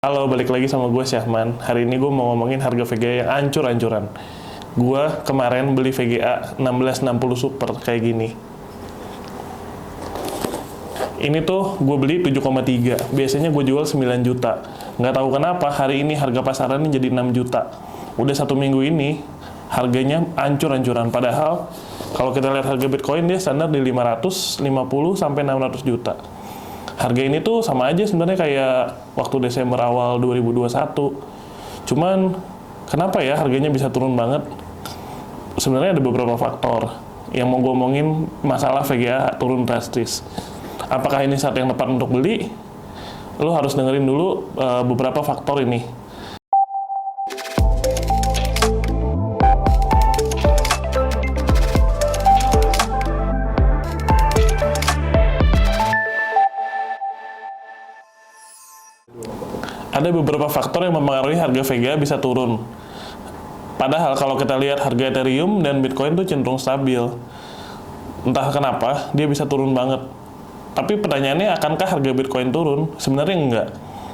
Halo, balik lagi sama gue Syahman. Hari ini gue mau ngomongin harga VGA yang ancur-ancuran. Gue kemarin beli VGA 1660 Super kayak gini. Ini tuh gue beli 7,3. Biasanya gue jual 9 juta. Nggak tahu kenapa hari ini harga pasarannya jadi 6 juta. Udah 1 minggu ini harganya ancur-ancuran. Padahal kalau kita lihat harga Bitcoin dia standar di 550 sampai 600 juta. Harga ini tuh sama aja sebenarnya kayak waktu Desember awal 2021. Cuman kenapa ya harganya bisa turun banget? Sebenarnya ada beberapa faktor yang mau gue omongin masalah VGA turun drastis. Apakah ini saat yang tepat untuk beli? Lo harus dengerin dulu beberapa faktor ini. Ada beberapa faktor yang mempengaruhi harga VGA bisa turun. Padahal kalau kita lihat harga Ethereum dan Bitcoin tuh cenderung stabil. Entah kenapa dia bisa turun banget. Tapi pertanyaannya, akankah harga Bitcoin turun? Sebenarnya enggak.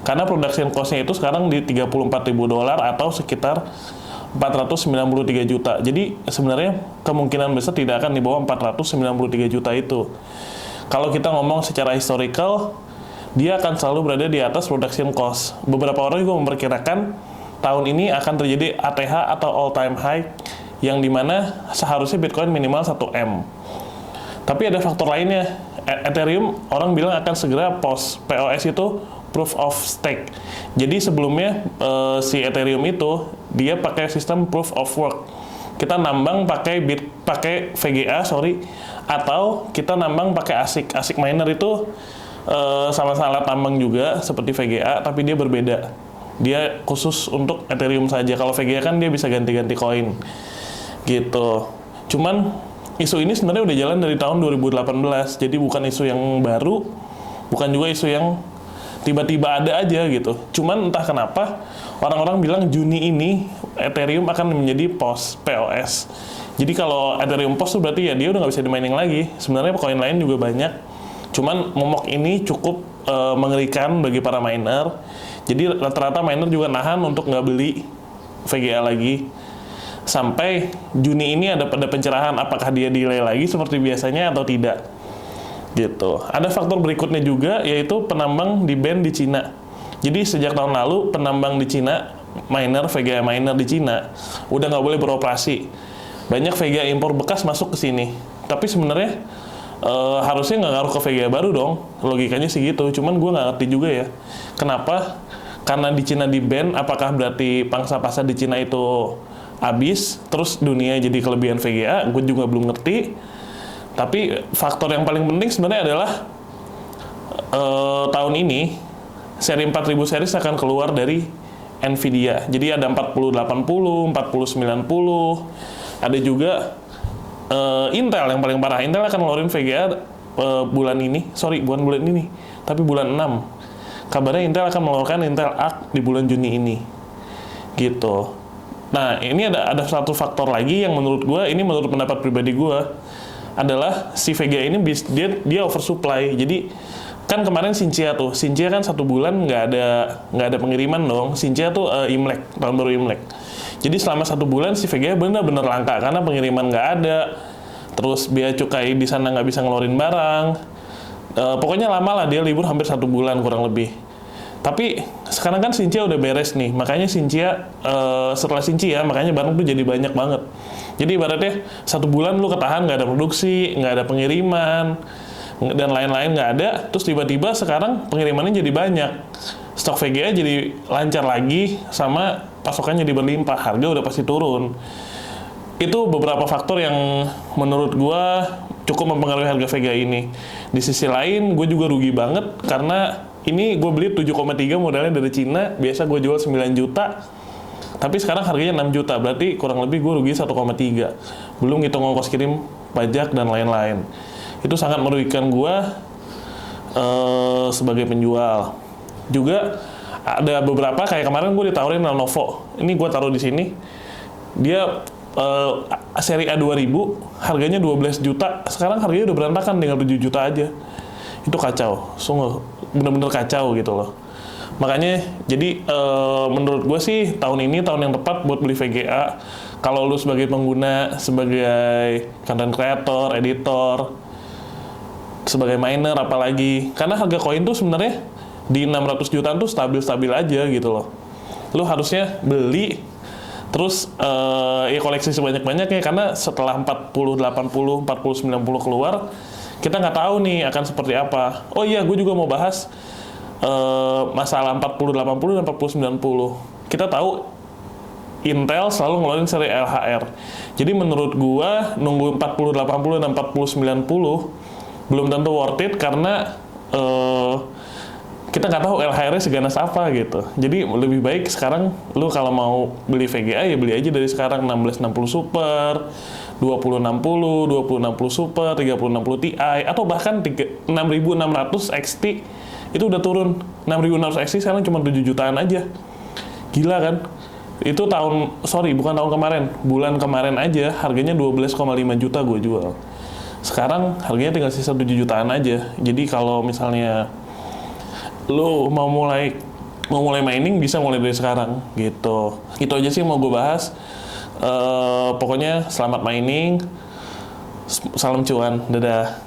Karena production cost-nya itu sekarang di $34.000 atau sekitar 493 juta. Jadi sebenarnya kemungkinan besar tidak akan di bawah 493 juta itu. Kalau kita ngomong secara historical, dia akan selalu berada di atas production cost. Beberapa orang juga memperkirakan tahun ini akan terjadi ATH atau all time high, yang dimana seharusnya Bitcoin minimal 1M. Tapi ada faktor lainnya. Ethereum orang bilang akan segera POS itu proof of stake. Jadi sebelumnya si Ethereum itu dia pakai sistem proof of work. Kita nambang pakai VGA, atau kita nambang pakai ASIC. ASIC miner itu sama-sama alat tambang juga seperti VGA, tapi dia berbeda. Dia khusus untuk Ethereum saja. Kalau VGA kan dia bisa ganti-ganti koin gitu. Cuman isu ini sebenarnya udah jalan dari tahun 2018, jadi bukan isu yang baru, bukan juga isu yang tiba-tiba ada aja gitu. Cuman entah kenapa orang-orang bilang Juni ini Ethereum akan menjadi POS. Jadi kalau Ethereum POS tuh berarti ya dia udah nggak bisa di-mining lagi. Sebenarnya koin lain juga banyak. Cuman momok ini cukup mengerikan bagi para miner. Jadi rata-rata miner juga nahan untuk nggak beli VGA lagi. Sampai Juni ini ada pencerahan apakah dia delay lagi seperti biasanya atau tidak. Gitu. Ada faktor berikutnya juga, yaitu penambang di-ban di Cina. Jadi sejak tahun lalu penambang di Cina, VGA miner di Cina udah nggak boleh beroperasi. Banyak VGA impor bekas masuk ke sini. Tapi sebenarnya harusnya nggak ngaruh ke VGA baru dong, logikanya sih gitu. Cuman gue nggak ngerti juga ya kenapa. Karena di Cina di-ban, apakah berarti pangsa pasar di Cina itu habis terus dunia jadi kelebihan VGA? Gue juga belum ngerti. Tapi faktor yang paling penting sebenarnya adalah tahun ini seri 4000 series akan keluar dari Nvidia. Jadi ada 4080, 4090, ada juga Intel yang paling parah. Intel akan ngeluarin VGA bulan ini, bukan bulan ini, tapi bulan 6. Kabarnya Intel akan mengeluarkan Intel Arc di bulan Juni ini. Gitu. Nah, ini ada satu faktor lagi yang menurut gue, ini menurut pendapat pribadi gue, adalah si VGA ini dia oversupply. Jadi kan kemarin Xinjia kan 1 bulan nggak ada pengiriman dong. Xinjia tuh Imlek, tahun baru Imlek. Jadi selama 1 bulan si VGA benar-benar langka karena pengiriman nggak ada. Terus bea cukai di sana nggak bisa ngeluarin barang. Pokoknya lama lah, dia libur hampir 1 bulan kurang lebih. Tapi sekarang kan Xinjia udah beres nih, makanya setelah Xinjia makanya barang tuh jadi banyak banget. Jadi ibaratnya 1 bulan lu ketahan nggak ada produksi, nggak ada pengiriman, dan lain-lain nggak ada. Terus tiba-tiba sekarang pengirimannya jadi banyak. Stok VGA jadi lancar lagi, sama pasokannya jadi berlimpah, harga udah pasti turun. Itu beberapa faktor yang menurut gue cukup mempengaruhi harga VGA ini. Di sisi lain, gue juga rugi banget karena ini gue beli 7,3 modalnya dari Cina, biasa gue jual 9 juta, tapi sekarang harganya 6 juta, berarti kurang lebih gue rugi 1,3. Belum hitung ongkos kirim, pajak, dan lain-lain. Itu sangat merugikan gue sebagai penjual. Juga ada beberapa, kayak kemarin gue ditawarin Lenovo. Ini gue taruh di sini. Dia seri A2000, harganya 12 juta. Sekarang harganya udah berantakan dengan 7 juta aja. Itu kacau, sungguh bener-bener kacau gitu loh. Makanya jadi menurut gue sih tahun ini tahun yang tepat buat beli VGA. Kalau lu sebagai pengguna, sebagai content creator, editor, sebagai miner apalagi. Karena harga koin tuh sebenarnya di 600 jutaan tuh stabil-stabil aja gitu loh. Lu harusnya beli terus ya koleksi sebanyak-banyaknya, karena setelah 40, 80, 40, 90 keluar, kita nggak tahu nih akan seperti apa. Oh iya, gue juga mau bahas masalah 40, 80 dan 40, 90. Kita tahu Intel selalu ngeluarin seri LHR. Jadi menurut gua nunggu 40, 80 dan 40, 90 belum tentu worth it, karena kita nggak tahu LHR-nya seganas apa gitu. Jadi lebih baik sekarang lu kalau mau beli VGA ya beli aja dari sekarang. 1660 Super, 2060, 2060 Super, 3060 Ti, atau bahkan 6600 XT itu udah turun. 6600 XT sekarang cuma 7 jutaan aja. Gila kan? Itu bukan tahun kemarin, bulan kemarin aja harganya 12,5 juta gue jual. Sekarang harganya tinggal sisa 7 jutaan aja. Jadi kalau misalnya lo mau mulai mining, bisa mulai dari sekarang gitu. Itu aja sih yang mau gue bahas. Pokoknya selamat mining, salam cuan, dadah.